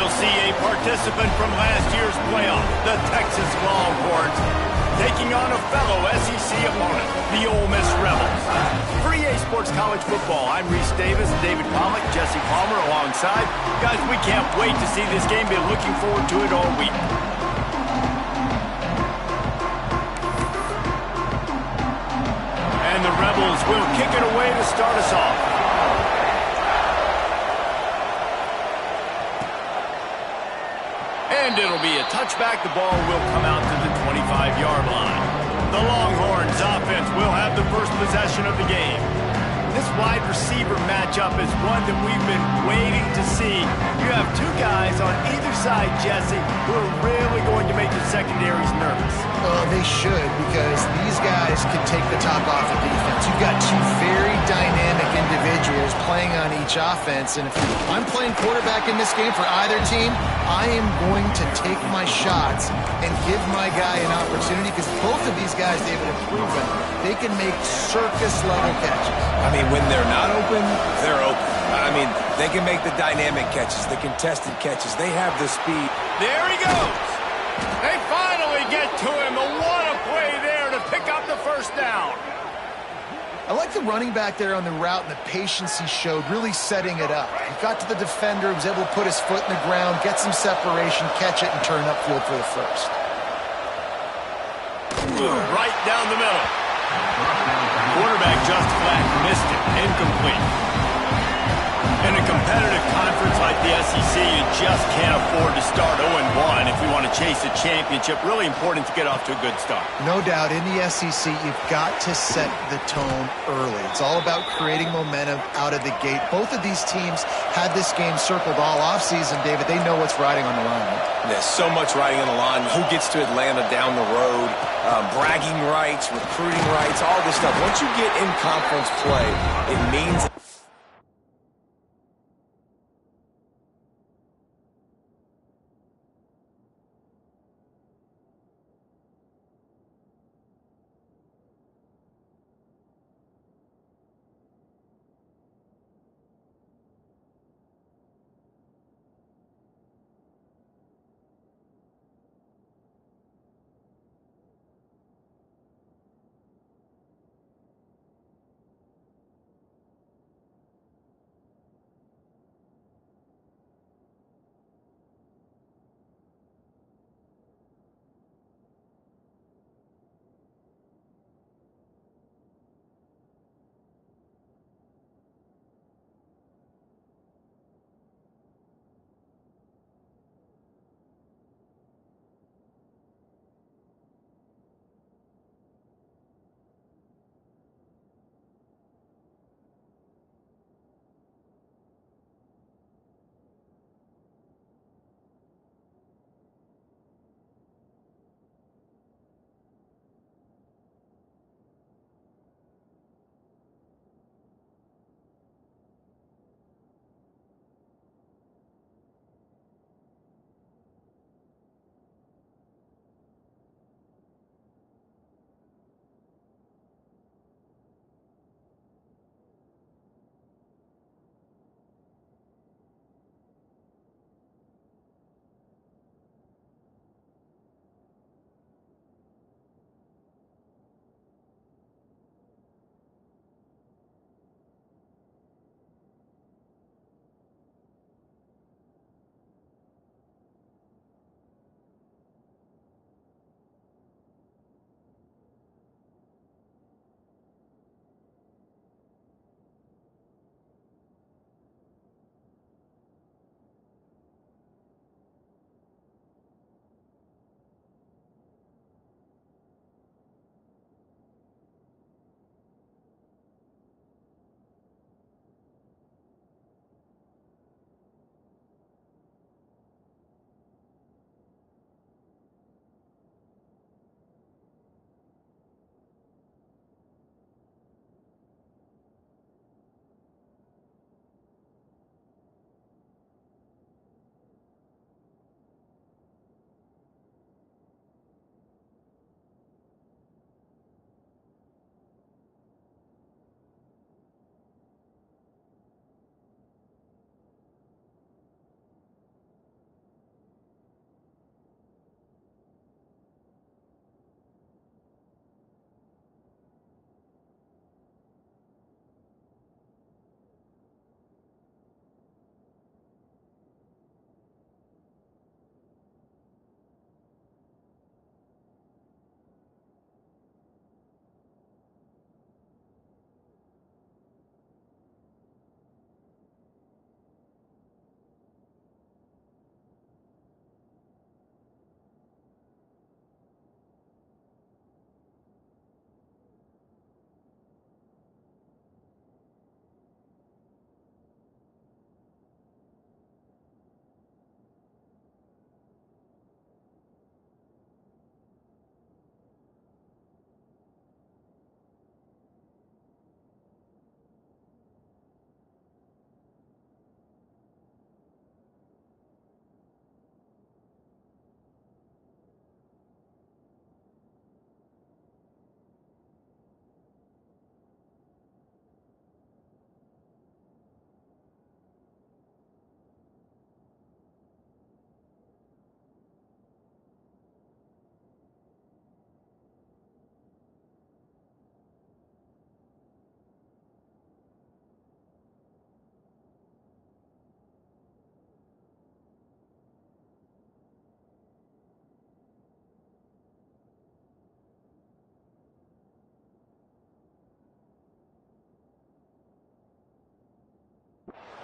We'll see a participant from last year's playoff, the Texas Longhorns, taking on a fellow SEC opponent, the Ole Miss Rebels. For EA Sports College Football, I'm Reese Davis, David Pollack, Jesse Palmer alongside. Guys, we can't wait to see this game. Been looking forward to it all week. And the Rebels will kick it away to start us off. And it'll be a touchback. The ball will come out to the 25-yard line. The Longhorns offense will have the first possession of the game. This wide receiver matchup is one that we've been waiting to see. You have two guys on either side, Jesse, who are really going to make the secondaries nervous. Well, they should, because these guys can take the top off the defense. You've got two very dynamic individuals playing on each offense, and if I'm playing quarterback in this game for either team, I am going to take my shots and give my guy an opportunity, because both of these guys, David, have proven they can make circus-level catches. I mean, when they're not open, they're open. I mean, they can make the dynamic catches, the contested catches. They have the speed. There he goes. They finally get to him. What a play there to pick up the first down. I like the running back there on the route and the patience he showed, really setting it up. He got to the defender, was able to put his foot in the ground, get some separation, catch it, and turn upfield for the first. Right down the middle. Quarterback just flat missed it. Incomplete. In a competitive conference like the SEC, you just can't afford to start 0-1 if you want to chase a championship. Really important to get off to a good start. No doubt, in the SEC, you've got to set the tone early. It's all about creating momentum out of the gate. Both of these teams had this game circled all offseason, David. They know what's riding on the line. There's so much riding on the line. Who gets to Atlanta down the road? Bragging rights, recruiting rights, all this stuff. Once you get in conference play, it means...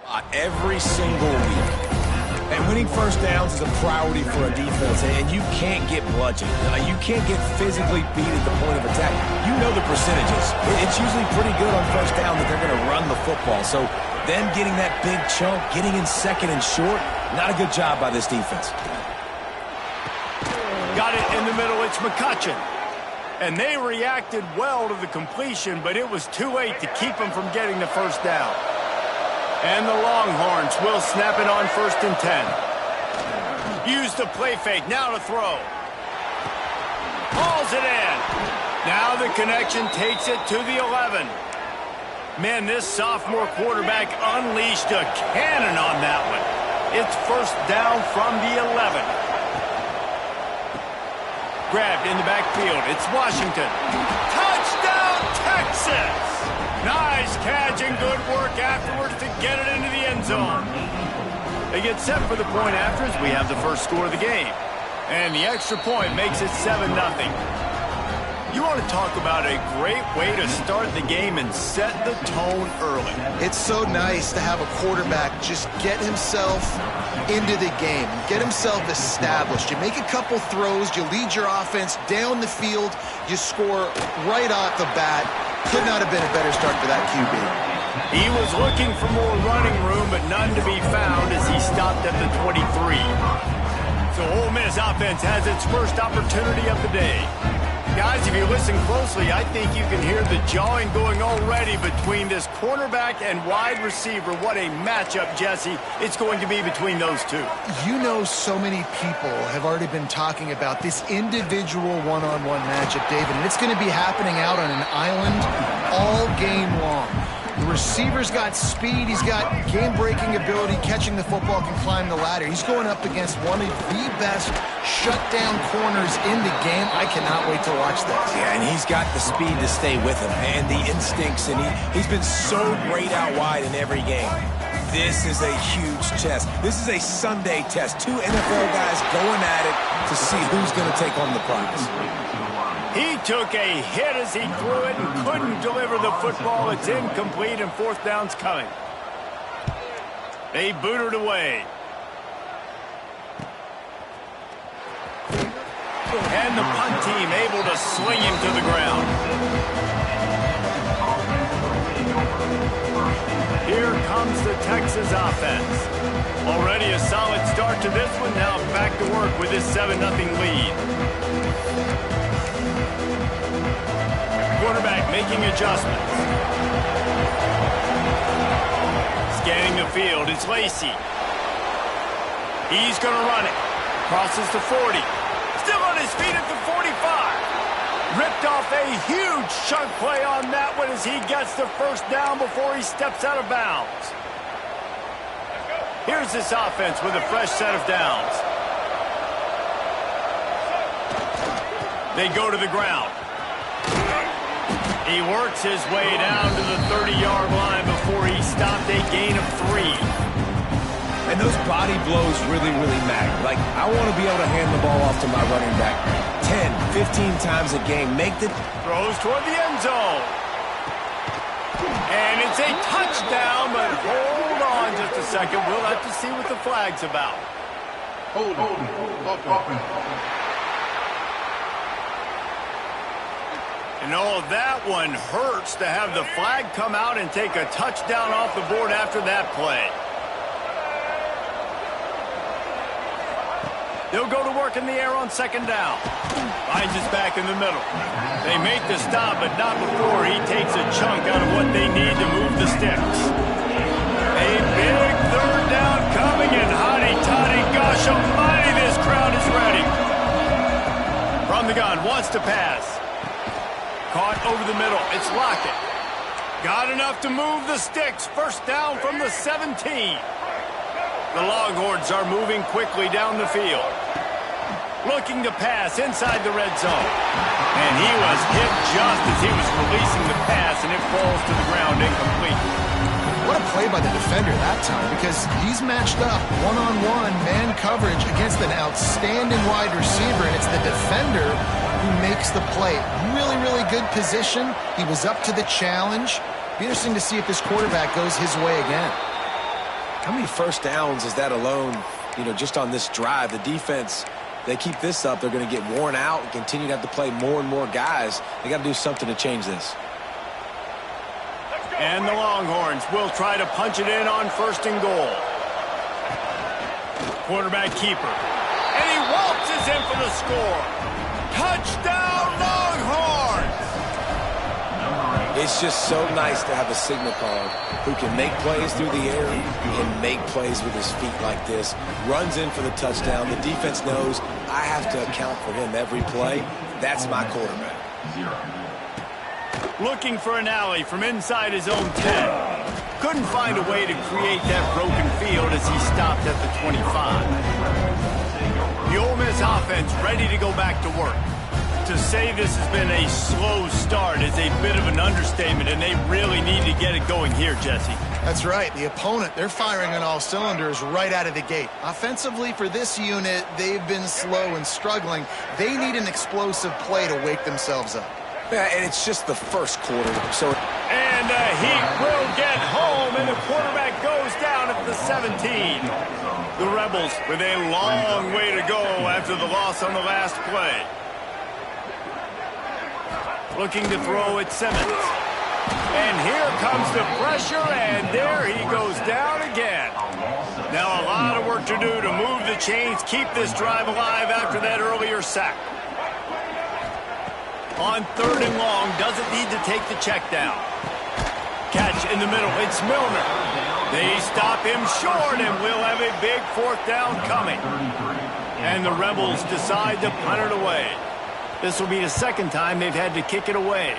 Every single week. And winning first downs is a priority for a defense, and you can't get bludgeoned. You can't get physically beat at the point of attack. You know the percentages. It's usually pretty good on first down that they're going to run the football. So then getting that big chunk, getting in second and short, not a good job by this defense. Got it in the middle. It's McCutcheon. And they reacted well to the completion, but it was too late to keep them from getting the first down. And the Longhorns will snap it on 1st and 10. Use the play fake. Now to throw. Hauls it in. Now the connection takes it to the 11. Man, this sophomore quarterback unleashed a cannon on that one. It's first down from the 11. Grabbed in the backfield. It's Washington. Touchdown, Texas! Nice catch and good work afterwards to get it into the end zone. They get set for the point after as we have the first score of the game. And the extra point makes it 7-0. You want to talk about a great way to start the game and set the tone early. It's so nice to have a quarterback just get himself into the game, get himself established. You make a couple throws, you lead your offense down the field, you score right off the bat. Could not have been a better start for that QB. He was looking for more running room, but none to be found as he stopped at the 23. So Ole Miss offense has its first opportunity of the day. Guys, if you listen closely, I think you can hear the jawing going already between this cornerback and wide receiver. What a matchup, Jesse, it's going to be between those two. You know, so many people have already been talking about this individual one-on-one matchup, David, and it's going to be happening out on an island all game long. The receiver's got speed, he's got game-breaking ability, catching the football, can climb the ladder. He's going up against one of the best shutdown corners in the game. I cannot wait to watch this. Yeah, and he's got the speed to stay with him and the instincts, and he's been so great out wide in every game. This is a huge test. This is a Sunday test. Two NFL guys going at it to see who's going to take on the prize. He took a hit as he threw it and couldn't deliver the football. It's incomplete and 4th down's coming. They boot it away. And the punt team able to sling him to the ground. Here comes the Texas offense. Already a solid start to this one. Now back to work with this 7-0 lead. Quarterback making adjustments. Scanning the field, it's Lacey. He's going to run it. Crosses the 40. Still on his feet at the 45. Ripped off a huge chunk play on that one as he gets the first down before he steps out of bounds. Here's this offense with a fresh set of downs. They go to the ground. He works his way down to the 30-yard line before he stopped a gain of 3. And those body blows really, really matter. Like, I want to be able to hand the ball off to my running back 10, 15 times a game. Make the throws toward the end zone. And it's a touchdown, but hold on just a second. We'll have to see what the flag's about. Hold on. And oh, that one hurts to have the flag come out and take a touchdown off the board after that play. They'll go to work in the air on 2nd down. Finds his back in the middle. They make the stop, but not before he takes a chunk out of what they need to move the sticks. A big 3rd down coming, and hotty-toddy, gosh almighty, this crowd is ready. From the gun, wants to pass. Caught over the middle. It's Lockett. Got enough to move the sticks. First down from the 17. The Longhorns are moving quickly down the field. Looking to pass inside the red zone. And he was hit just as he was releasing the pass, and it falls to the ground incomplete. What a play by the defender that time, because he's matched up one-on-one man coverage against an outstanding wide receiver, and it's the defender who makes the play. Really, really good position. He was up to the challenge. Be interesting to see if this quarterback goes his way again. How many first downs is that alone, just on this drive? The defense, they keep this up, they're going to get worn out and continue to have to play more and more guys. They got to do something to change this. And the Longhorns will try to punch it in on first and goal. Quarterback keeper. And he waltzes in for the score. Touchdown, Longhorns! It's just so nice to have a signal card who can make plays through the air and make plays with his feet like this. Runs in for the touchdown. The defense knows I have to account for him every play. That's my quarterback. Looking for an alley from inside his own 10. Couldn't find a way to create that broken field as he stopped at the 25. The Ole Miss offense ready to go back to work. To say this has been a slow start is a bit of an understatement, and they really need to get it going here, Jesse. That's right. The opponent, they're firing on all cylinders right out of the gate. Offensively, for this unit, they've been slow and struggling. They need an explosive play to wake themselves up. Yeah, and it's just the first quarter, so... And the Heat will get home, and the quarterback goes down at the 17. The Rebels with a long way to go after the loss on the last play. Looking to throw at Simmons. And here comes the pressure, and there he goes down again. Now a lot of work to do to move the chains, keep this drive alive after that earlier sack. On third and long, doesn't need to take the check down. Catch in the middle, it's Milner. They stop him short, and we'll have a big fourth down coming. And the Rebels decide to punt it away. This will be the second time they've had to kick it away.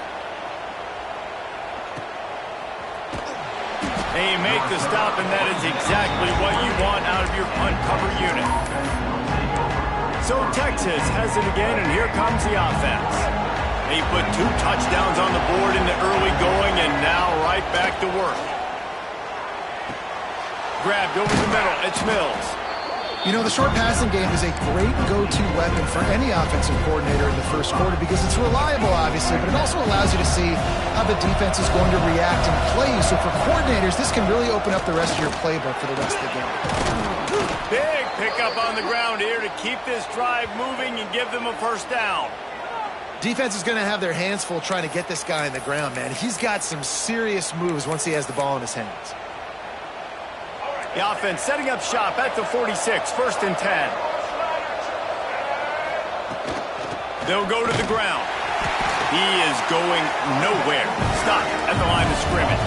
They make the stop, and that is exactly what you want out of your punt cover unit. So Texas has it again, and here comes the offense. They put 2 touchdowns on the board in the early going, and now right back to work. Grabbed over the middle, it's Mills. You know, the short passing game is a great go-to weapon for any offensive coordinator in the first quarter because it's reliable, obviously, but it also allows you to see how the defense is going to react and play you. So for coordinators, this can really open up the rest of your playbook for the rest of the game. Big pickup on the ground here to keep this drive moving and give them a first down. Defense is going to have their hands full trying to get this guy on the ground, man. He's got some serious moves once he has the ball in his hands. The offense setting up shop at the 46, first and 10. They'll go to the ground. He is going nowhere. Stop at the line of scrimmage.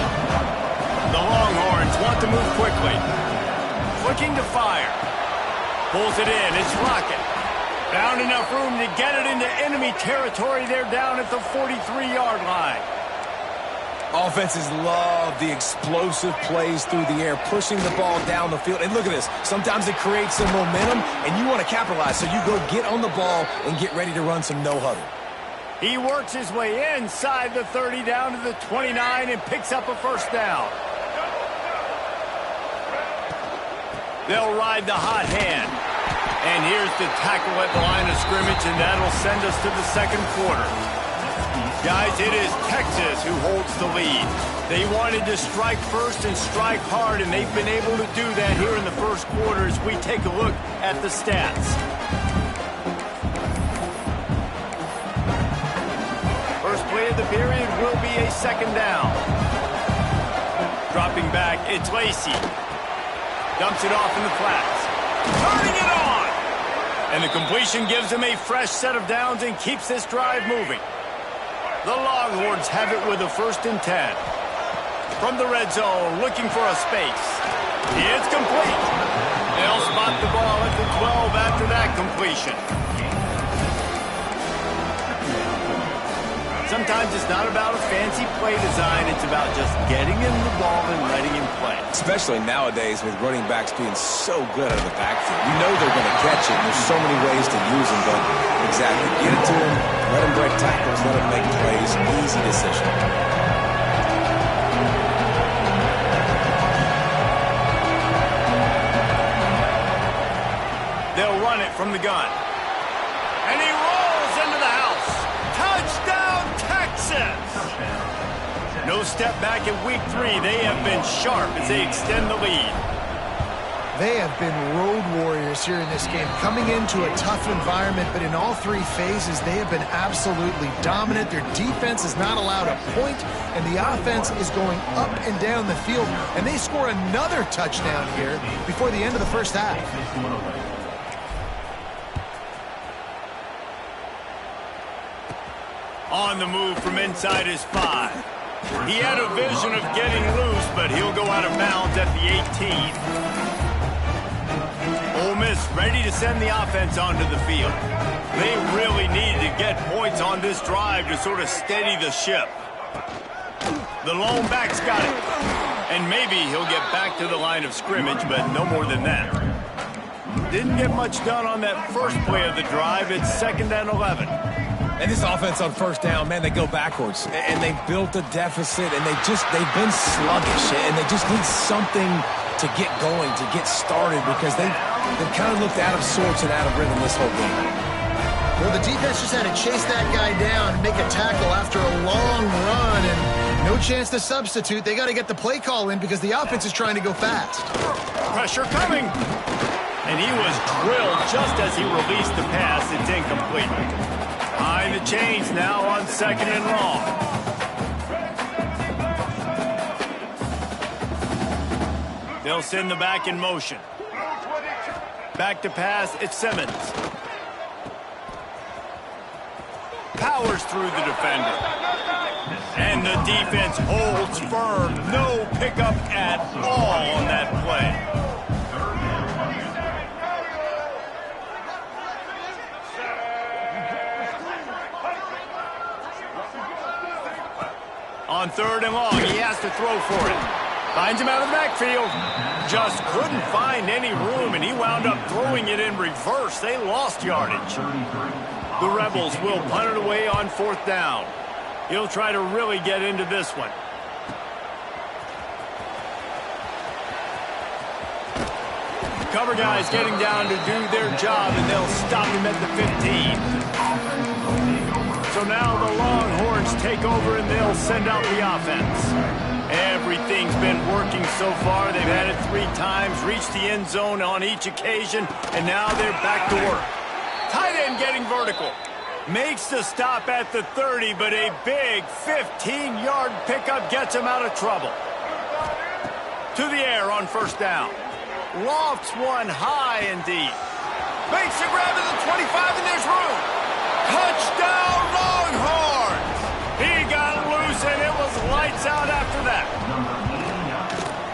The Longhorns want to move quickly. Flicking to fire. Pulls it in. It's Rocket. Found enough room to get it into enemy territory. They're down at the 43-yard line. Offenses love the explosive plays through the air, pushing the ball down the field. And look at this. Sometimes it creates some momentum, and you want to capitalize. So you go get on the ball and get ready to run some no-huddle. He works his way inside the 30 down to the 29 and picks up a first down. They'll ride the hot hand. And here's the tackle at the line of scrimmage, and that'll send us to the second quarter. Guys, it is Texas who holds the lead. They wanted to strike first and strike hard, and they've been able to do that here in the first quarter as we take a look at the stats. First play of the period will be a second down. Dropping back, it's Lacey. Dumps it off in the flats. Turning it on! And the completion gives him a fresh set of downs and keeps this drive moving. The Longhorns have it with a first and 10. From the red zone, looking for a space. It's complete. They'll spot the ball at the 12 after that completion. Sometimes it's not about a fancy play design. It's about just getting him the ball and letting him play. Especially nowadays with running backs being so good out of the backfield. You know they're going to catch it. There's so many ways to use them, but exactly. Get it to them, let them break tackles, let them make plays. Easy decision. They'll run it from the gun. And he rolls into the house. Touchdown, Texas! No step back in week 3. They have been sharp as they extend the lead. They have been road warriors here in this game, coming into a tough environment, but in all three phases, they have been absolutely dominant. Their defense is not allowed a point, and the offense is going up and down the field, and they score another touchdown here before the end of the first half. On the move from inside his 5. He had a vision of getting loose, but he'll go out of bounds at the 18. Ole Miss ready to send the offense onto the field. They really needed to get points on this drive to sort of steady the ship. The lone back's got it. And maybe he'll get back to the line of scrimmage, but no more than that. Didn't get much done on that first play of the drive. It's 2nd and 11. And this offense on first down, man, they go backwards. And they built a deficit, and they've been sluggish. And they just need something to get going, to get started, because they've kind of looked out of sorts and out of rhythm this whole game. Well, the defense just had to chase that guy down and make a tackle after a long run, and no chance to substitute. They got to get the play call in because the offense is trying to go fast. Pressure coming. And he was drilled just as he released the pass. It's incomplete. Behind the chains now on 2nd and long. They'll send the back in motion. Back to pass, it's Simmons. Powers through the defender. And the defense holds firm. No pickup at all on that play. On 3rd and long, he has to throw for it. Finds him out of the backfield. Just couldn't find any room, and he wound up throwing it in reverse. They lost yardage. The Rebels will punt it away on 4th down. He'll try to really get into this one. Cover guys getting down to do their job, and they'll stop him at the 15. So now the Longhorns take over, and they'll send out the offense. Everything's been working so far. They've had it 3 times, reached the end zone on each occasion, and now they're back to work. Tight end getting vertical. Makes the stop at the 30, but a big 15-yard pickup gets him out of trouble. To the air on 1st down. Lofts one high and deep. Makes a grab at the 25, and there's room. Touchdown, Longhorns! He got loose, and it was lights out after that.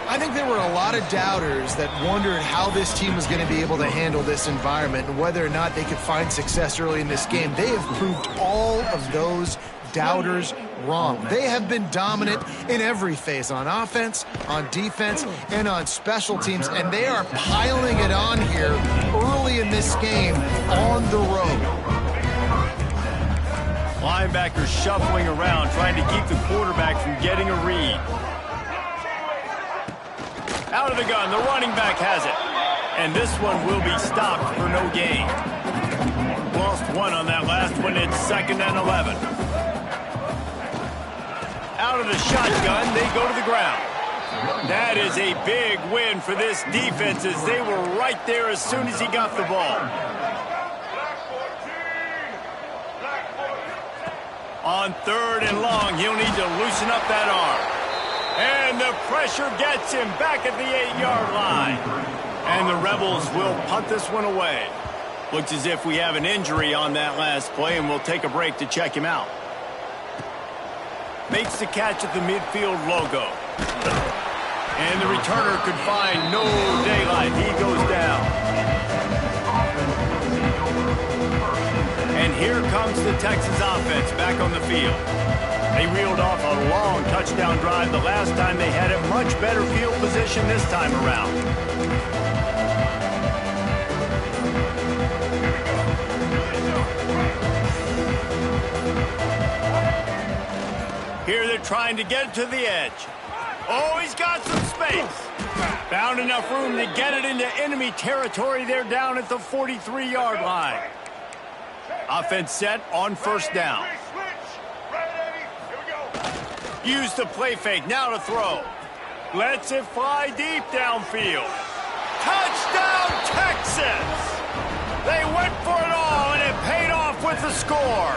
I think there were a lot of doubters that wondered how this team was going to be able to handle this environment and whether or not they could find success early in this game. They have proved all of those doubters wrong. They have been dominant in every phase, on offense, on defense, and on special teams, and they are piling it on here early in this game on the road. Linebackers shuffling around, trying to keep the quarterback from getting a read. Out of the gun, the running back has it. And this one will be stopped for no gain. Lost one on that last one. It's 2nd and 11. Out of the shotgun, they go to the ground. That is a big win for this defense, as they were right there as soon as he got the ball. On 3rd and long, he'll need to loosen up that arm. And the pressure gets him back at the 8-yard line. And the Rebels will punt this one away. Looks as if we have an injury on that last play, and we'll take a break to check him out. Makes the catch at the midfield logo. And the returner could find no daylight. He goes down. And here comes the Texas offense back on the field. They reeled off a long touchdown drive the last time they had it. Much better field position this time around. Here they're trying to get it to the edge. Oh, he's got some space. Found enough room to get it into enemy territory. They're down at the 43-yard line. Offense set on 1st down. Use the play fake, now to throw. Lets it fly deep downfield. Touchdown, Texas! They went for it all, and it paid off with the score.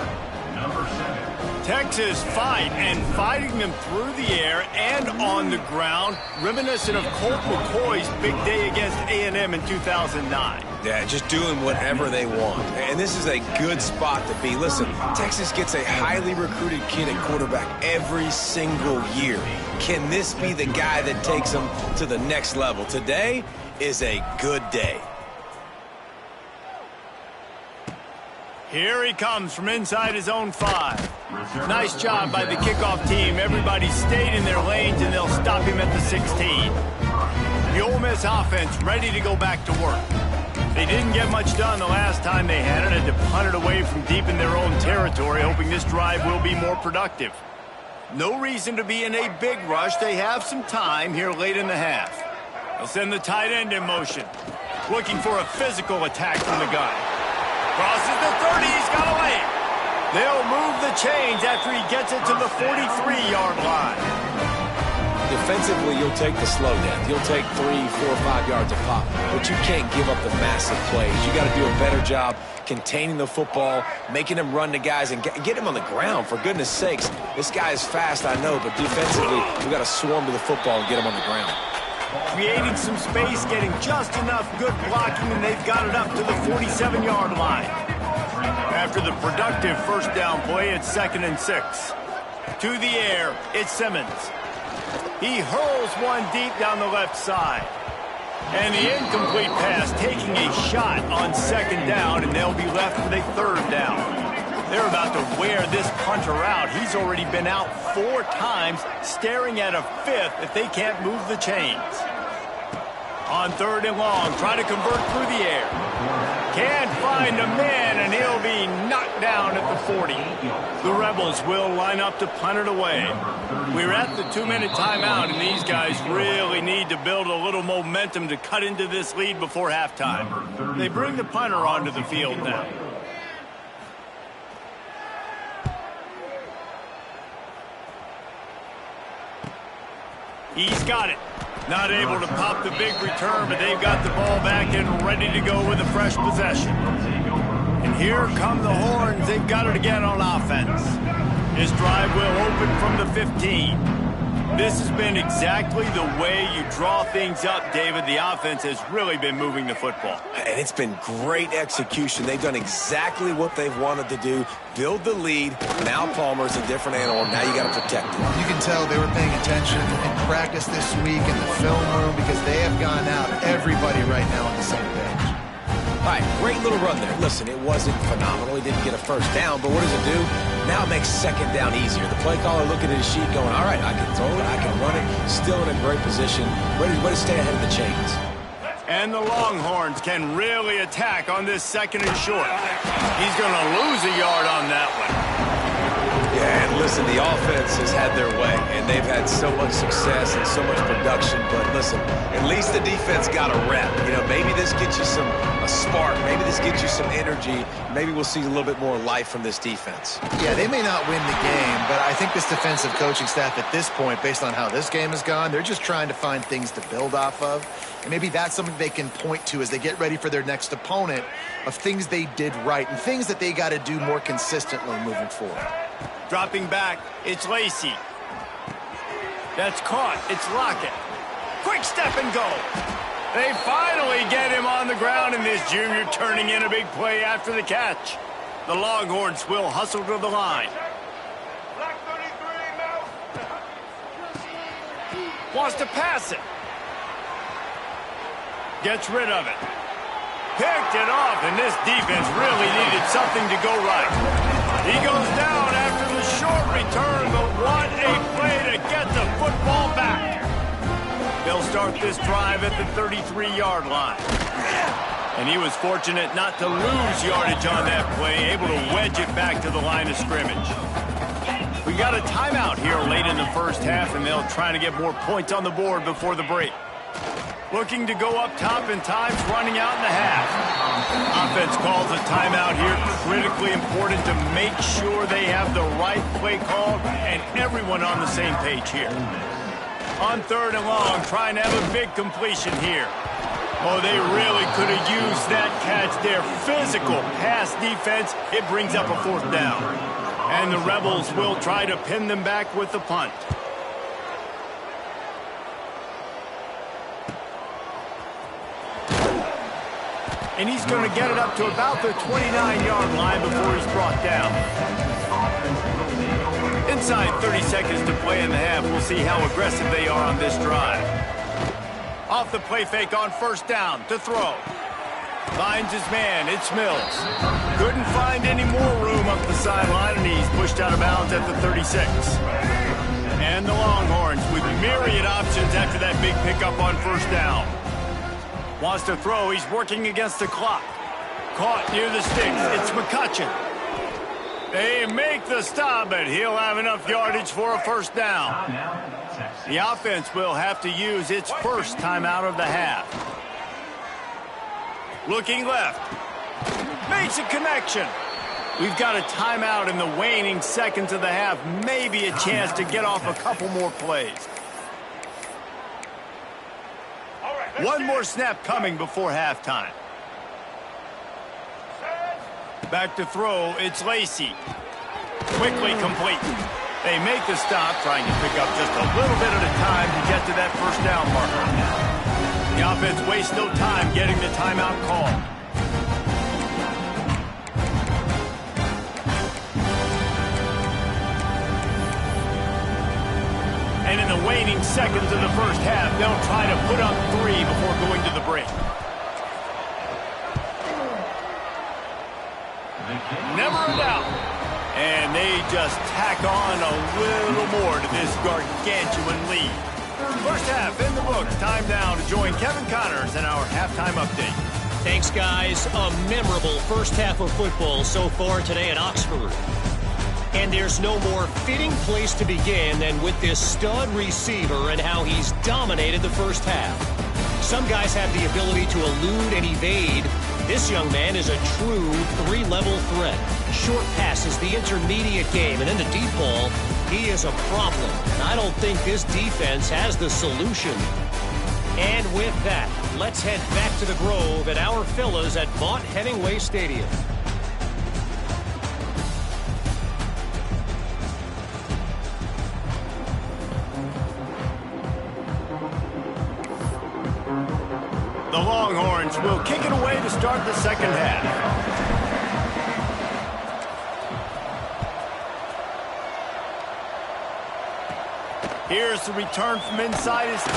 Number 7. Texas fighting them through the air and on the ground, reminiscent of Colt McCoy's big day against A&M in 2009. Yeah, just doing whatever they want. And this is a good spot to be. Listen, Texas gets a highly recruited kid at quarterback every single year. Can this be the guy that takes them to the next level? Today is a good day. Here he comes from inside his own 5. Nice job by the kickoff team. Everybody stayed in their lanes, and they'll stop him at the 16. The Ole Miss offense ready to go back to work. They didn't get much done the last time they had it, and to punt it away from deep in their own territory, hoping this drive will be more productive. No reason to be in a big rush. They have some time here late in the half. They'll send the tight end in motion, looking for a physical attack from the gun. Crosses the 30, he's got away. They'll move the chains after he gets it to the 43-yard line. Defensively, you'll take the slow down. You'll take 3, 4, 5 yards a pop, but you can't give up the massive plays. You got to do a better job containing the football, making them run to guys, and get him on the ground, for goodness sakes. This guy is fast, I know, but defensively, we got to swarm to the football and get him on the ground. Creating some space, getting just enough good blocking, and they've got it up to the 47-yard line. After the productive first down play, it's 2nd and 6. To the air, it's Simmons. He hurls one deep down the left side. And the incomplete pass taking a shot on 2nd down, and they'll be left with a 3rd down. They're about to wear this punter out. He's already been out 4 times, staring at a 5th if they can't move the chains. On 3rd and long, trying to convert through the air. Can't find a man, and he'll be knocked down at the 40. The Rebels will line up to punt it away. We're at the 2-minute timeout, and these guys really need to build a little momentum to cut into this lead before halftime. They bring the punter onto the field now. He's got it. Not able to pop the big return, but they've got the ball back and ready to go with a fresh possession. And here come the Horns. They've got it again on offense. This drive will open from the 15. This has been exactly the way you draw things up, David. The offense has really been moving the football. And it's been great execution. They've done exactly what they've wanted to do. Build the lead. Now Palmer's a different animal. Now you got to protect him. You can tell they were paying attention in practice this week in the film room because they have gone out, everybody right now on the same page. All right, great little run there. Listen, it wasn't phenomenal. He didn't get a first down, but what does it do? Now it makes 2nd down easier. The play caller looking at his sheet going, all right, I can throw it, I can run it, still in a great position, ready to stay ahead of the chains. And the Longhorns can really attack on this 2nd and short. He's going to lose a yard on that one. Yeah, and listen, the offense has had their way, and they've had so much success and so much production. But listen, at least the defense got a rep. You know, maybe this gets you a spark. Maybe this gets you some energy. Maybe we'll see a little bit more life from this defense. Yeah, they may not win the game, but I think this defensive coaching staff at this point, based on how this game has gone, they're just trying to find things to build off of. And maybe that's something they can point to as they get ready for their next opponent, of things they did right and things that they got to do more consistently moving forward. Dropping back, it's Lacey. That's caught, it's Lockett. Quick step and go. They finally get him on the ground, and this junior turning in a big play after the catch. The Longhorns will hustle to the line. Wants to pass it. Gets rid of it. Picked it off, and this defense really needed something to go right. He goes down after the short return, but what a play to get the football back. They'll start this drive at the 33-yard line. And he was fortunate not to lose yardage on that play, able to wedge it back to the line of scrimmage. We got a timeout here late in the first half, and they'll try to get more points on the board before the break. Looking to go up top, and time's running out in the half. Offense calls a timeout here. Critically important to make sure they have the right play called and everyone on the same page here. On 3rd and long, trying to have a big completion here. Oh, they really could have used that catch there. Physical pass defense. It brings up a 4th down. And the Rebels will try to pin them back with the punt. And he's going to get it up to about the 29-yard line before he's brought down. Inside 30 seconds to play in the half. We'll see how aggressive they are on this drive. Off the play fake on 1st down to throw. Finds his man. It's Mills. Couldn't find any more room up the sideline, and he's pushed out of bounds at the 36. And the Longhorns with myriad options after that big pickup on 1st down. Wants to throw. He's working against the clock. Caught near the sticks. It's McCutcheon. They make the stop, but he'll have enough yardage for a 1st down. The offense will have to use its first timeout of the half. Looking left. Makes a connection. We've got a timeout in the waning seconds of the half. Maybe a chance to get off a couple more plays. One more snap coming before halftime. Back to throw, it's Lacey. Quickly complete. They make the stop, trying to pick up just a little bit at a time to get to that 1st down marker. The offense wastes no time getting the timeout called. And in the waning seconds of the 1st half, they'll try to put up 3 before going to the break. Never a doubt. And they just tack on a little more to this gargantuan lead. 1st half in the books. Time now to join Kevin Connors in our halftime update. Thanks, guys. A memorable 1st half of football so far today at Oxford. And there's no more fitting place to begin than with this stud receiver and how he's dominated the 1st half. Some guys have the ability to elude and evade. This young man is a true 3-level threat. Short passes, the intermediate game, and then the deep ball, he is a problem. And I don't think this defense has the solution. And with that, let's head back to the Grove and our fellas at Vaught Hemingway Stadium. The Longhorns will kick it away to start the 2nd half. Here's the return from inside his 10.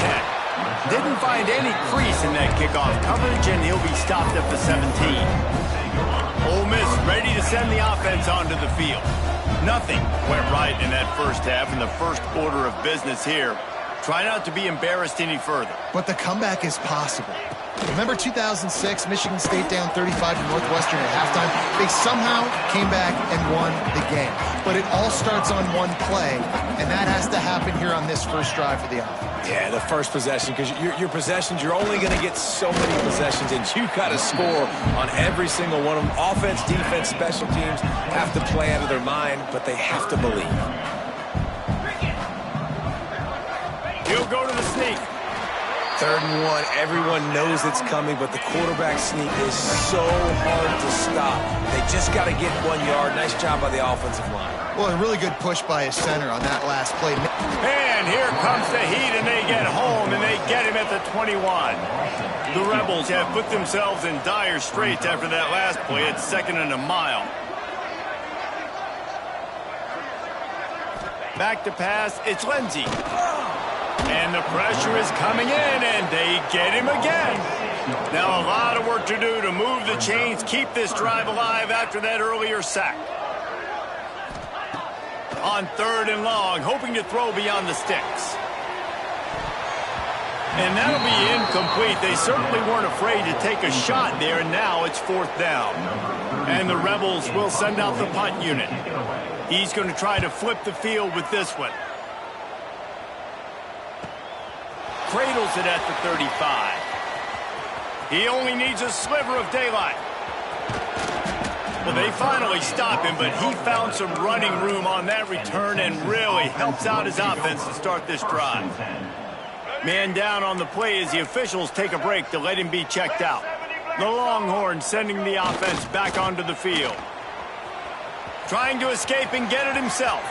Didn't find any crease in that kickoff coverage, and he'll be stopped at the 17. Ole Miss ready to send the offense onto the field. Nothing went right in that 1st half, and the first order of business here. Try not to be embarrassed any further. But the comeback is possible. Remember 2006, Michigan State down 35 to Northwestern at halftime? They somehow came back and won the game. But it all starts on one play, and that has to happen here on this 1st drive for the offense. Yeah, the 1st possession, because your possessions, you're only going to get so many possessions, and you got to score on every single one of them. Offense, defense, special teams have to play out of their mind, but they have to believe. He'll go to the sneak. 3rd and 1, everyone knows it's coming, but the quarterback sneak is so hard to stop. They just got to get 1 yard. Nice job by the offensive line. Well, a really good push by his center on that last play. And here comes the heat, and they get home, and they get him at the 21. The Rebels have put themselves in dire straits after that last play. It's 2nd and a mile. Back to pass, it's Lindsey. And the pressure is coming in, and they get him again. Now a lot of work to do to move the chains, keep this drive alive after that earlier sack. On 3rd and long, hoping to throw beyond the sticks. And that'll be incomplete. They certainly weren't afraid to take a shot there, and now it's 4th down. And the Rebels will send out the punt unit. He's going to try to flip the field with this one. Cradles it at the 35. He only needs a sliver of daylight. Well, they finally stop him, but he found some running room on that return and really helps out his offense to start this drive. Man down on the play as the officials take a break to let him be checked out. The Longhorns sending the offense back onto the field. Trying to escape and get it himself.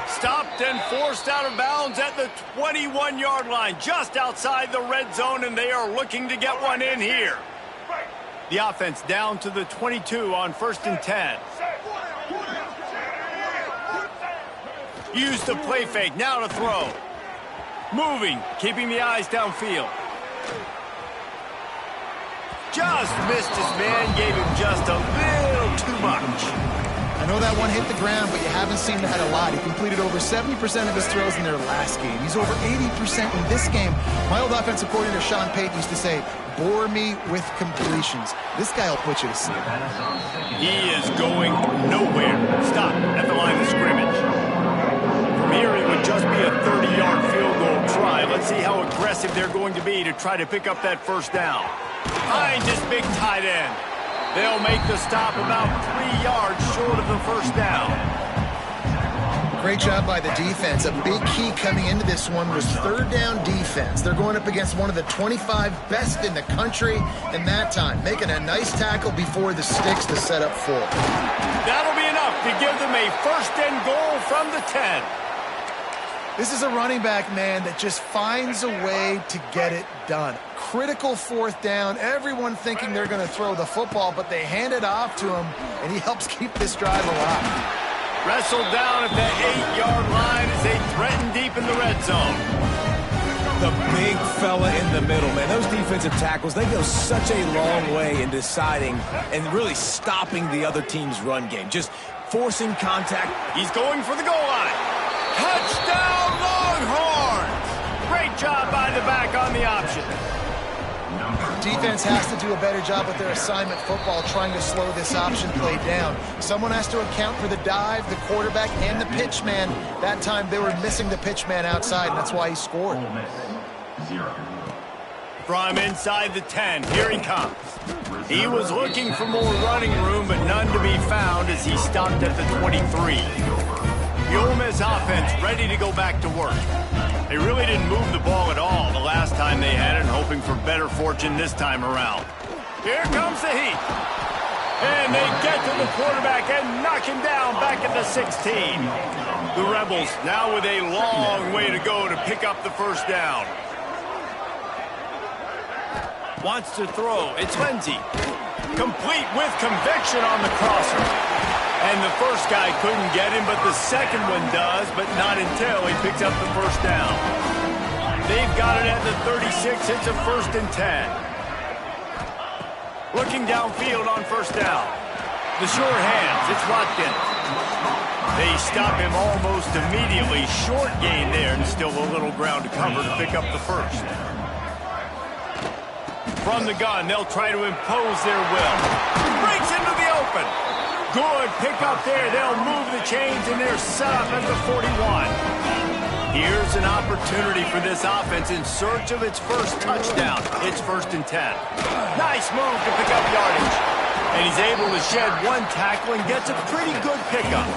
Stopped and forced out of bounds at the 21-yard line, just outside the red zone, and they are looking to get one in here. The offense down to the 22 on 1st and 10. Use the play fake, now to throw. Moving, keeping the eyes downfield. Just missed his man, gave him just a little too much. I know that one hit the ground, but you haven't seen that a lot. He completed over 70% of his throws in their last game. He's over 80% in this game. My old offensive coordinator, Sean Payton, used to say, bore me with completions. This guy will put you to sleep. He is going nowhere. Stop at the line of scrimmage. From here, it would just be a 30-yard field goal try. Let's see how aggressive they're going to be to try to pick up that first down. Behind this big tight end. They'll make the stop about 3 yards short of the first down. Great job by the defense. A big key coming into this one was third down defense. They're going up against one of the 25 best in the country in that time, making a nice tackle before the sticks to set up 4. That'll be enough to give them a 1st and goal from the 10. This is a running back, man, that just finds a way to get it done. Critical 4th down. Everyone thinking they're going to throw the football, but they hand it off to him, and he helps keep this drive alive. Wrestled down at that 8-yard line as they threaten deep in the red zone. The big fella in the middle, man. Those defensive tackles, they go such a long way in deciding and really stopping the other team's run game. Just forcing contact. He's going for the goal line. Touchdown, Longhorns! Great job by the back on the option. Defense has to do a better job with their assignment football, trying to slow this option play down. Someone has to account for the dive, the quarterback, and the pitch man. That time they were missing the pitch man outside, and that's why he scored. From inside the 10, here he comes. He was looking for more running room, but none to be found as he stopped at the 23. The Ole Miss offense ready to go back to work. They really didn't move the ball at all the last time they had it, hoping for better fortune this time around. Here comes the heat. And they get to the quarterback and knock him down back at the 16. The Rebels now with a long way to go to pick up the first down. Wants to throw. It's Lindsey. Complete with conviction on the crosser. And the first guy couldn't get him, but the second one does, but not until he picks up the first down. They've got it at the 36. It's a 1st and 10. Looking downfield on first down. The sure hands. It's Watkins. They stop him almost immediately. Short gain there, and still a little ground to cover to pick up the first. From the gun, they'll try to impose their will. Breaks into the open. Good pickup there. They'll move the chains, and they're set up at the 41. Here's an opportunity for this offense in search of its first touchdown. It's 1st and 10. Nice move to pick up yardage. And he's able to shed one tackle and gets a pretty good pickup.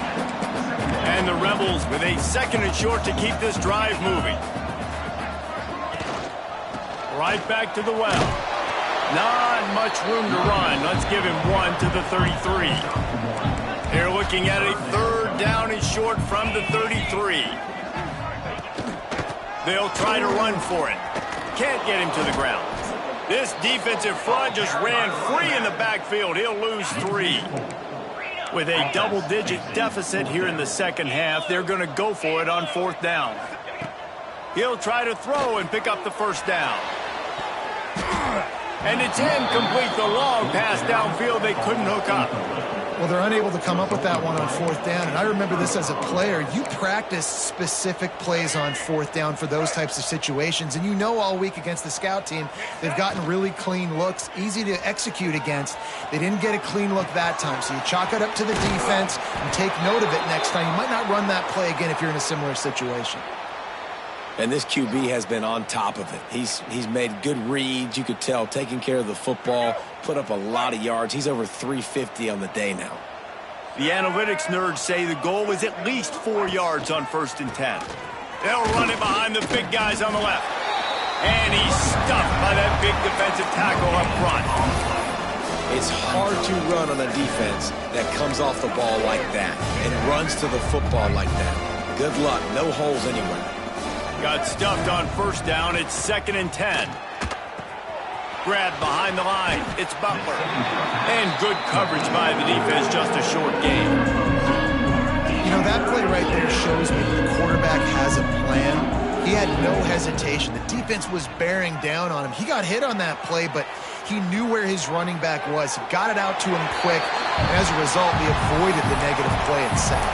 And the Rebels with a 2nd and short to keep this drive moving. Right back to the well. Not much room to run. Let's give him one to the 33. They're looking at a 3rd down and short from the 33. They'll try to run for it. Can't get him to the ground. This defensive front just ran free in the backfield. He'll lose 3. With a double-digit deficit here in the second half, they're going to go for it on 4th down. He'll try to throw and pick up the first down. And it's incomplete. The long pass downfield, they couldn't hook up. Well, they're unable to come up with that one on 4th down. And I remember this as a player. You practice specific plays on 4th down for those types of situations. And you know all week against the scout team, they've gotten really clean looks, easy to execute against. They didn't get a clean look that time. So you chalk it up to the defense and take note of it next time. You might not run that play again if you're in a similar situation. And this QB has been on top of it. He's made good reads, you could tell, taking care of the football, put up a lot of yards. He's over 350 on the day now. The analytics nerds say the goal is at least 4 yards on 1st and 10. They'll run it behind the big guys on the left. And he's stuffed by that big defensive tackle up front. It's hard to run on a defense that comes off the ball like that and runs to the football like that. Good luck. No holes anywhere. Got stuffed on first down. It's 2nd and 10. Grab behind the line. It's Butler. And good coverage by the defense. Just a short gain. You know, that play right there shows me the quarterback has a plan. He had no hesitation. The defense was bearing down on him. He got hit on that play, but he knew where his running back was. He got it out to him quick, and as a result, he avoided the negative play and sack.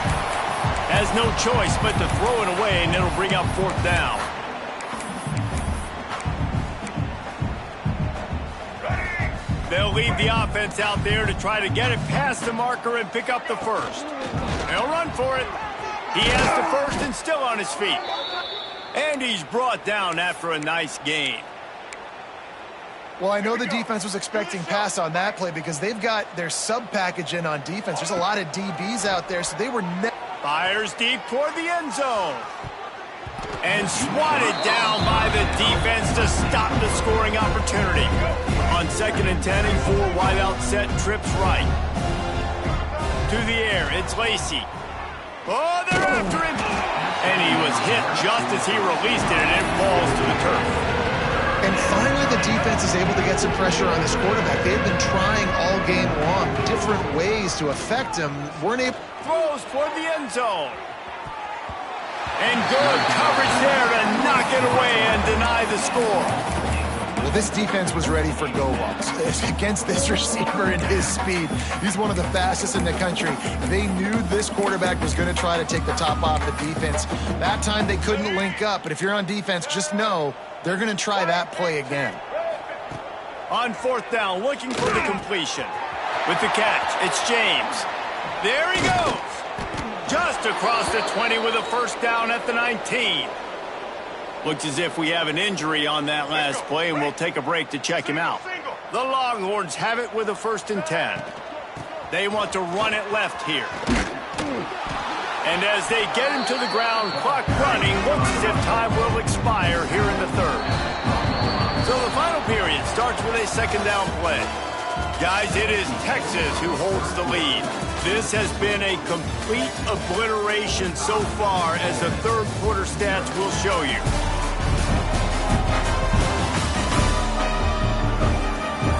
Has no choice but to throw it away, and it'll bring up 4th down. They'll leave the offense out there to try to get it past the marker and pick up the first. They'll run for it. He has the first and still on his feet. And he's brought down after a nice gain. Well, I know the defense was expecting pass on that play because they've got their sub package in on defense. There's a lot of DBs out there, so they were fires deep toward the end zone. And swatted down by the defense to stop the scoring opportunity. On 2nd and 10, a 4 wide out set, trips right. To the air, it's Lacy. Oh, they're after him. And he was hit just as he released it, and it falls to the turf. And finally, the defense is able to get some pressure on this quarterback. They've been trying all game long, different ways to affect him. Weren't able. Throws toward the end zone. And good coverage there to knock it away and deny the score. Well, this defense was ready for go-balls against this receiver and his speed. He's one of the fastest in the country. They knew this quarterback was going to try to take the top off the defense. That time they couldn't link up, but if you're on defense, just know they're going to try that play again. On 4th down, looking for the completion. With the catch, it's James. There he goes. Just across the 20 with a first down at the 19. Looks as if we have an injury on that last play, and we'll take a break to check him out. The Longhorns have it with a 1st and 10. They want to run it left here. And as they get him to the ground, clock running, looks as if time will expire here in the 3rd. So the final period starts with a 2nd down play. Guys, it is Texas who holds the lead. This has been a complete obliteration so far, as the 3rd quarter stats will show you.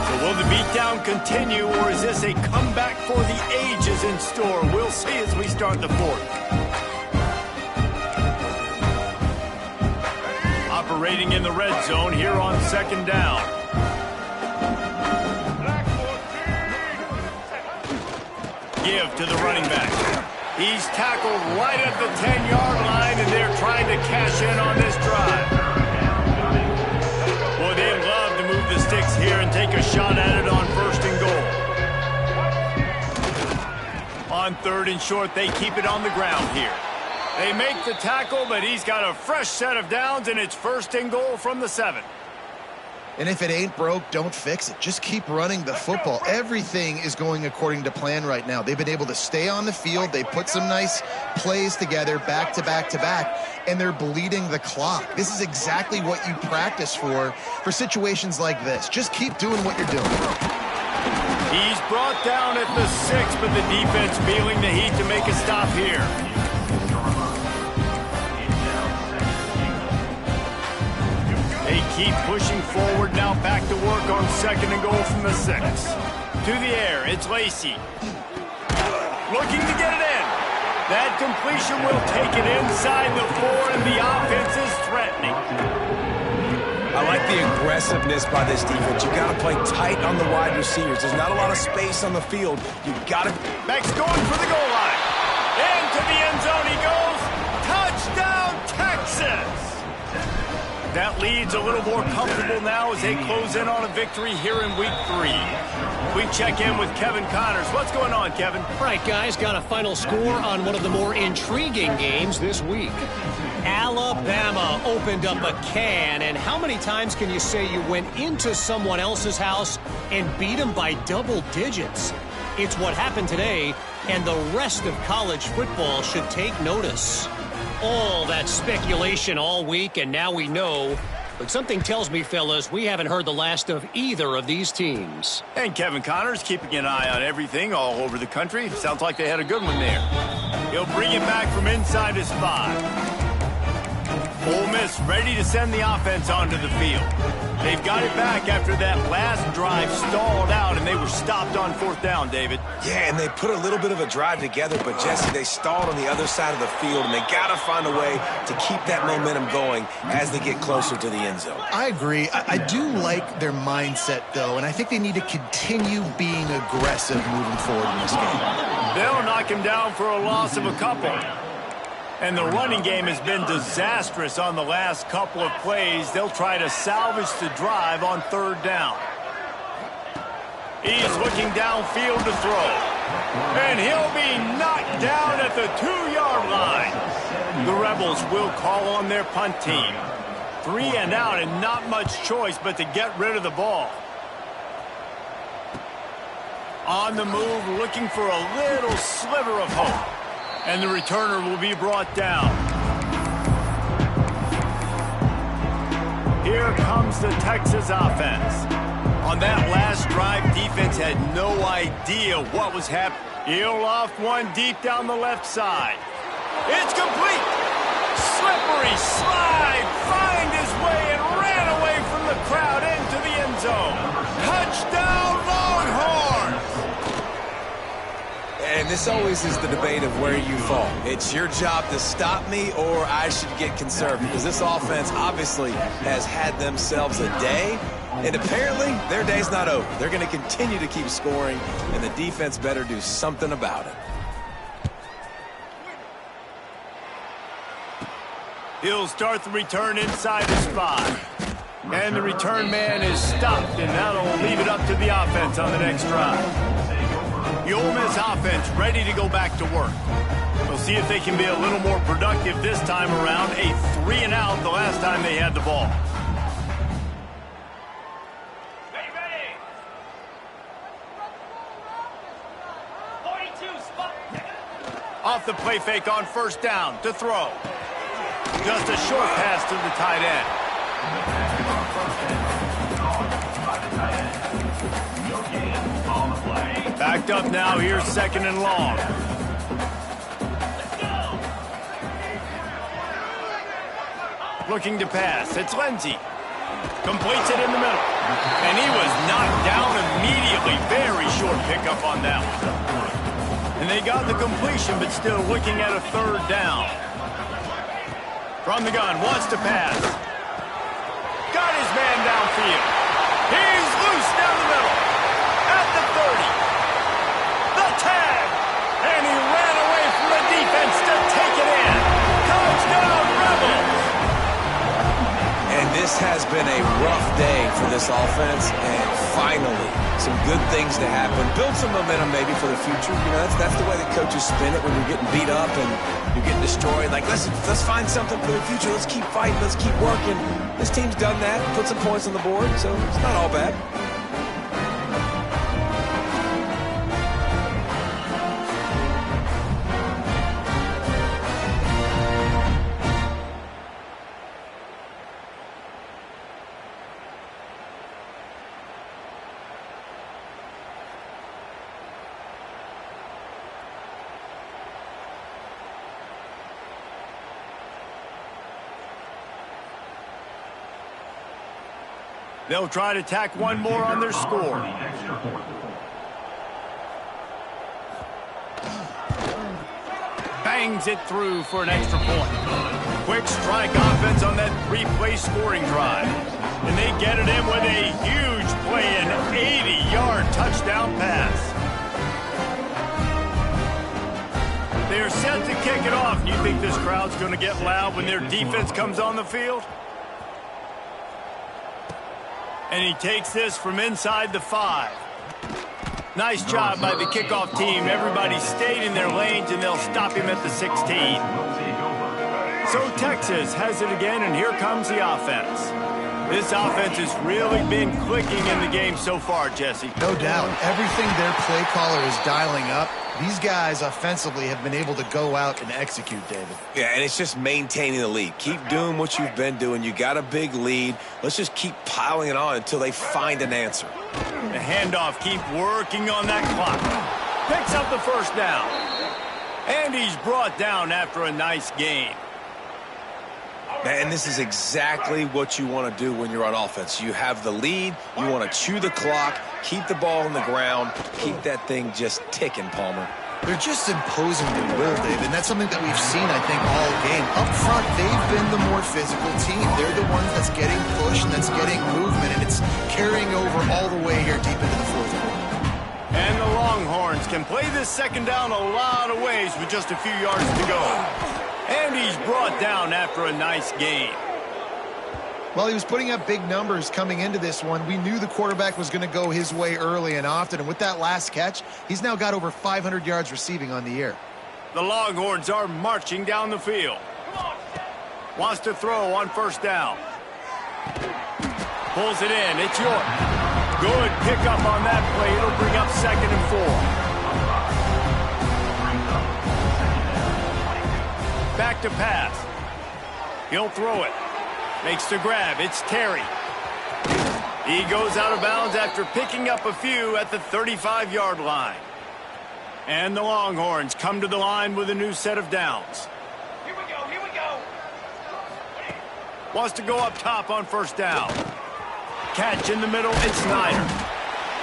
So will the beatdown continue, or is this a comeback for the ages in store? We'll see as we start the 4th. Operating in the red zone here on 2nd down. Give to the running back. He's tackled right at the 10-yard line, and they're trying to cash in on this drive. Boy, they love to move the sticks here and take a shot at it on 1st and goal. On 3rd and short, they keep it on the ground here. They make the tackle, but he's got a fresh set of downs, and it's 1st and goal from the 7. And if it ain't broke, don't fix it. Just keep running the football. Everything is going according to plan right now. They've been able to stay on the field. They put some nice plays together back to back to back, and they're bleeding the clock. This is exactly what you practice for situations like this. Just keep doing what you're doing. He's brought down at the 6, but the defense feeling the heat to make a stop here. They keep pushing forward now, back to work on 2nd and goal from the 6. To the air, it's Lacy. Looking to get it in. That completion will take it inside the 4, and the offense is threatening. I like the aggressiveness by this defense. You got to play tight on the wide receivers. There's not a lot of space on the field. You got to. Max going for the goal line. Into the end zone he goes. Touchdown, Texas! That lead's a little more comfortable now as they close in on a victory here in week 3. We check in with Kevin Connors. What's going on, Kevin? Right, guys, got a final score on one of the more intriguing games this week. Alabama opened up a can, and how many times can you say you went into someone else's house and beat them by double digits? It's what happened today, and the rest of college football should take notice. All that speculation all week, and now we know But something tells me, fellas, we haven't heard the last of either of these teams. And Kevin Connor's keeping an eye on everything all over the country. Sounds like they had a good one there. He'll bring it back from inside his 5. Ole Miss ready to send the offense onto the field. They've got it back after that last drive stalled out, and they were stopped on 4th down, David. Yeah, and they put a little bit of a drive together, but, Jesse, they stalled on the other side of the field, and they got to find a way to keep that momentum going as they get closer to the end zone. I agree. I do like their mindset, though, and I think they need to continue being aggressive moving forward in this game. They'll knock him down for a loss of a couple. And the running game has been disastrous on the last couple of plays. They'll try to salvage the drive on 3rd down. He's looking downfield to throw. And he'll be knocked down at the 2-yard line. The Rebels will call on their punt team. 3 and out and not much choice but to get rid of the ball. On the move, looking for a little sliver of hope. And the returner will be brought down. Here comes the Texas offense. On that last drive, defense had no idea what was happening. He'll loft one deep down the left side. It's complete. Slippery slide. Find his way and ran away from the crowd into the end zone. Touchdown, Longhorns! And this always is the debate of where you fall. It's your job to stop me or I should get conservative, because this offense obviously has had themselves a day, and apparently their day's not over. They're going to continue to keep scoring, and the defense better do something about it. He'll start the return inside his 5. And the return man is stopped, and that'll leave it up to the offense on the next drive. The Ole Miss offense ready to go back to work. We'll see if they can be a little more productive this time around. A 3 and out the last time they had the ball. Ready. 42 spot. Off the play fake on 1st down to throw. Just a short pass to the tight end. Backed up now, here's 2nd and long. Looking to pass, it's Lindsey. Completes it in the middle. And he was knocked down immediately. Very short pickup on that one. And they got the completion, but still looking at a 3rd down. From the gun, wants to pass. Got his man downfield. He's loose down the middle. At the 30. The tag. And he ran away from the defense to take it in. Touchdown, Rebels. And this has been a rough day for this offense, and finally some good things to happen. Build some momentum maybe for the future. You know, that's the way that coaches spin it when you're getting beat up and you're getting destroyed. Like, let's find something for the future. Let's keep fighting. Let's keep working. This team's done that. Put some points on the board, so it's not all bad. They'll try to tack one more on their score. Bangs it through for an extra point. Quick strike offense on that 3-play scoring drive. And they get it in with a huge play, an 80-yard touchdown pass. They're set to kick it off. You think this crowd's going to get loud when their defense comes on the field? And he takes this from inside the 5. Nice job by the kickoff team. Everybody stayed in their lanes, and they'll stop him at the 16. So Texas has it again, and here comes the offense. This offense has really been clicking in the game so far, Jesse. No doubt. Everything their play caller is dialing up, these guys offensively have been able to go out and execute, David. Yeah, and it's just maintaining the lead. Keep doing what you've been doing. You got a big lead. Let's just keep piling it on until they find an answer. The handoff, keep working on that clock. Picks up the first down. And he's brought down after a nice gain. And this is exactly what you want to do when you're on offense. You have the lead. You want to chew the clock, keep the ball on the ground, keep that thing just ticking, Palmer. They're just imposing their will, David, and that's something that we've seen, I think, all game. Up front, they've been the more physical team. They're the ones that's getting pushed and that's getting movement, and it's carrying over all the way here deep into the fourth quarter. And the Longhorns can play this second down a lot of ways with just a few yards to go. And he's brought down after a nice gain. Well, he was putting up big numbers coming into this one. We knew the quarterback was going to go his way early and often. And with that last catch, he's now got over 500 yards receiving on the year. The Longhorns are marching down the field. Wants to throw on first down. Pulls it in. It's York. Good pickup on that play. It'll bring up 2nd and 4. Back to pass. He'll throw it. Makes the grab. It's Terry. He goes out of bounds after picking up a few at the 35-yard line. And the Longhorns come to the line with a new set of downs. Here we go. Here we go. Wants to go up top on first down. Catch in the middle. It's Snyder.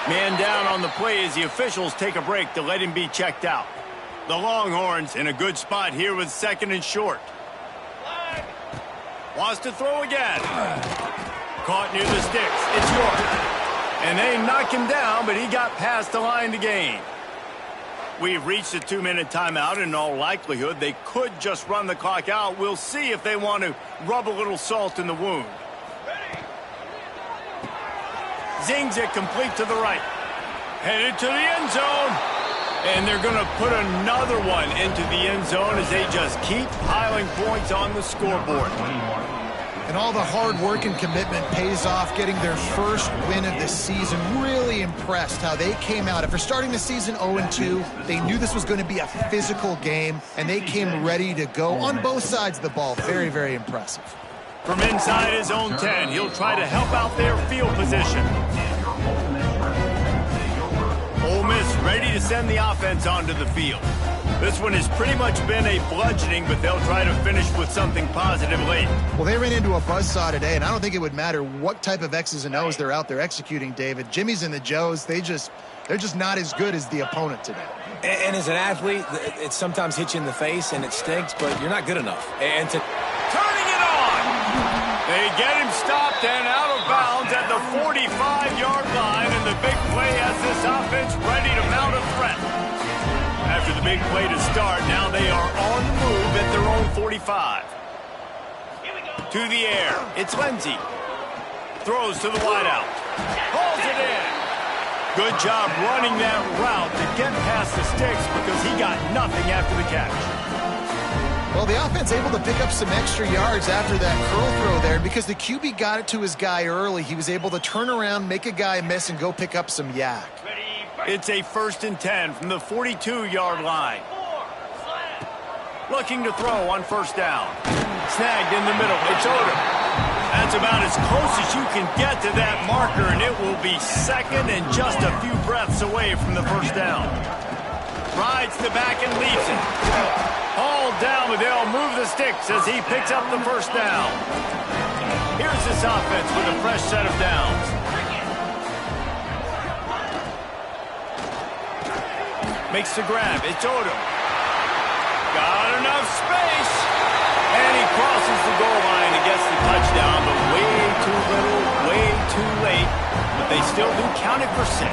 Man down on the play as the officials take a break to let him be checked out. The Longhorns in a good spot here with 2nd and short. Wants to throw again. Caught near the sticks. It's York. And they knock him down, but he got past the line to gain. We've reached a 2-minute timeout, and in all likelihood, they could just run the clock out. We'll see if they want to rub a little salt in the wound. Zings it complete to the right. Headed to the end zone. And they're going to put another one into the end zone as they just keep piling points on the scoreboard. And all the hard work and commitment pays off, getting their first win of the season. Really impressed how they came out. After starting the season 0-2, they knew this was going to be a physical game, and they came ready to go on both sides of the ball. Very, very impressive. From inside his own 10, he'll try to help out their field position. Ole Miss ready to send the offense onto the field. This one has pretty much been a bludgeoning, but they'll try to finish with something positive late. Well, they ran into a buzzsaw today, and I don't think it would matter what type of X's and O's they're out there executing, David. Jimmy's and the Joes, they're just not as good as the opponent today. And as an athlete, it sometimes hits you in the face, and it stinks, but you're not good enough. And to turning it on! They get him stopped and out of bounds at the 45-yard line, and the big play has this offense ready to mount a threat. After the big play to start, now they are on the move at their own 45. To the air, it's Lindsey. Throws to the wideout. Hauls it in. Good job running that route to get past the sticks because he got nothing after the catch. Well, the offense able to pick up some extra yards after that curl throw there because the QB got it to his guy early. He was able to turn around, make a guy miss, and go pick up some yak. It's a 1st and 10 from the 42-yard line. Looking to throw on first down. Snagged in the middle. It's Odom. That's about as close as you can get to that marker, and it will be 2nd and just a few breaths away from the first down. Rides the back and leaves it. Hauled down, but they'll move the sticks as he picks up the first down. Here's this offense with a fresh set of downs. Makes the grab. It's Odom. Got enough space. And he crosses the goal line and gets the touchdown, but way too little, way too late. But they still do count it for 6.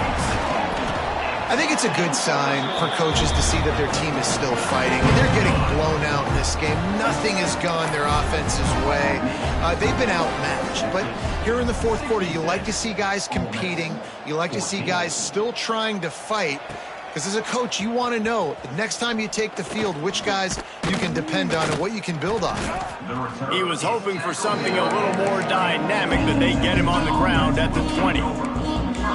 I think it's a good sign for coaches to see that their team is still fighting. They're getting blown out in this game. Nothing has gone their offense's way. They've been outmatched. But here in the fourth quarter, you like to see guys competing. You like to see guys still trying to fight. Because as a coach, you want to know the next time you take the field, which guys you can depend on and what you can build on. He was hoping for something a little more dynamic, but they get him on the ground at the 20.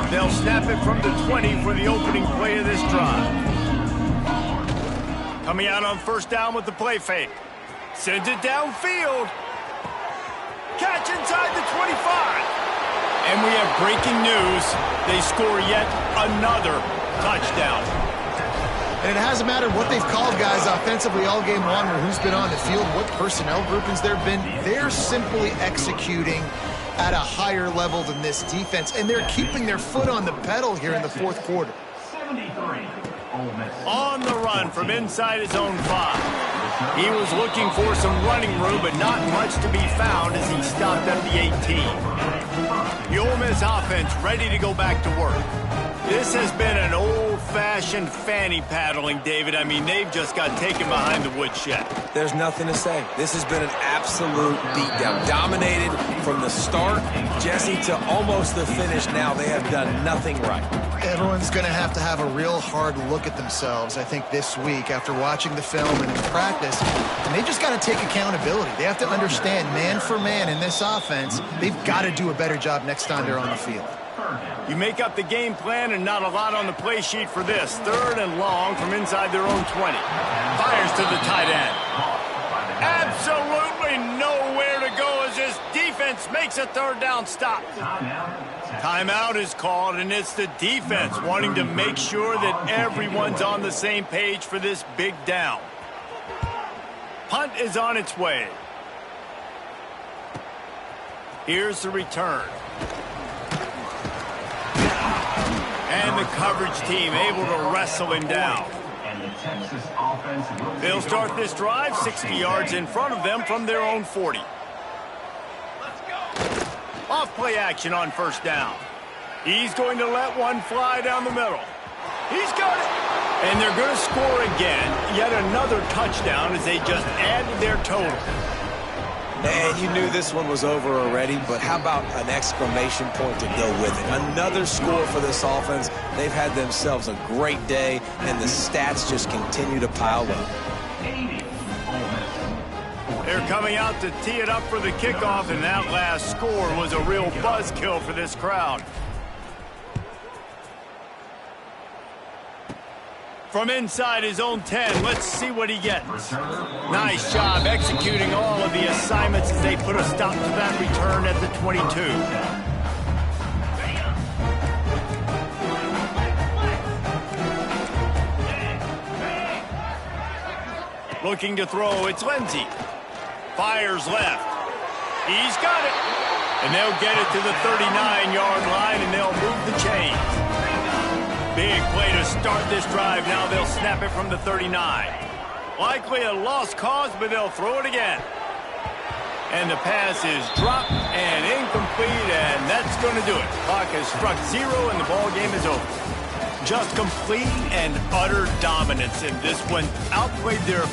They'll snap it from the 20 for the opening play of this drive. Coming out on first down with the play fake. Sends it downfield. Catch inside the 25. And we have breaking news. They score yet another touchdown. And it hasn't mattered what they've called guys offensively all game long or who's been on the field, what personnel groupings there have been. They're simply executing at a higher level than this defense, and they're keeping their foot on the pedal here in the fourth quarter. 73. On the run from inside his own 5. He was looking for some running room, but not much to be found as he stopped at the 18. The Ole Miss offense ready to go back to work. This has been an old-fashioned fanny paddling, David. I mean, they've just got taken behind the woodshed. There's nothing to say. This has been an absolute beatdown. Dominated from the start, Jesse, to almost the finish now. They have done nothing right. Everyone's going to have a real hard look at themselves, I think, this week after watching the film and in practice. And they just got to take accountability. They have to understand, man for man in this offense, they've got to do a better job next time they're on the field. You make up the game plan and not a lot on the play sheet for this. 3rd and long from inside their own 20. Fires to the tight end. Absolutely nowhere to go as this defense makes a 3rd down stop. Timeout is called, and it's the defense wanting to make sure that everyone's on the same page for this big down. Punt is on its way. Here's the return. And the coverage team able to wrestle him down. They'll start this drive 60 yards in front of them from their own 40. Off play action on first down. He's going to let one fly down the middle. He's got it. And they're going to score again. Yet another touchdown as they just added their total. And you knew this one was over already, but how about an exclamation point to go with it? Another score for this offense. They've had themselves a great day, and the stats just continue to pile up. They're coming out to tee it up for the kickoff, and that last score was a real buzzkill for this crowd. From inside his own 10, let's see what he gets. Nice job executing all of the assignments as they put a stop to that return at the 22. Looking to throw, it's Lindsey. Fires left. He's got it. And they'll get it to the 39-yard line, and they'll move the chains. Big play to start this drive. Now they'll snap it from the 39. Likely a lost cause, but they'll throw it again. And the pass is dropped and incomplete, and that's going to do it. Clock has struck 0, and the ball game is over. Just complete and utter dominance in this one. Outplayed their